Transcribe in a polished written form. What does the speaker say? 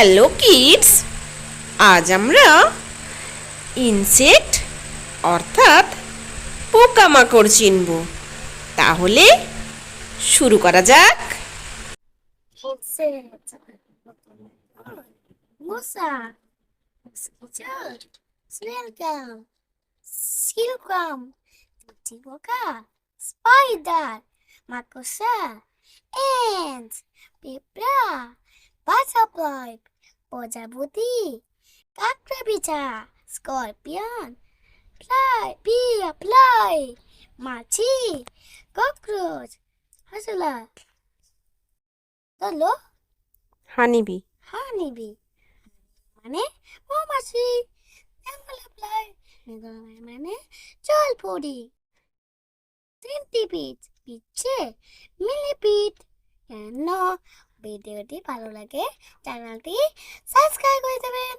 Hello kids, আজ আমরা insect অর্থাৎ পোকামাকড় চিনব। তাহলে শুরু করা যাক। Insects. Musa, mosquito, snail, silkworm, tibuka, spider, makosa, ants, pipra, butterfly, প্রজাপতি, কাকড়াবিছা, স্করপিয়ন, ফ্লাই, মাছি, ককরোচ, হাসলা, হলো হানিবি। হানিবি মানে মৌমাছি, অ্যাম্বুলাফ্লাই মানে জলপরি, সেন্টিপিড পিচ্ছে মিলিপিড। কেন ভিডিওটি ভালো লাগে চ্যানেলটি সাবস্ক্রাইব করে দেবেন।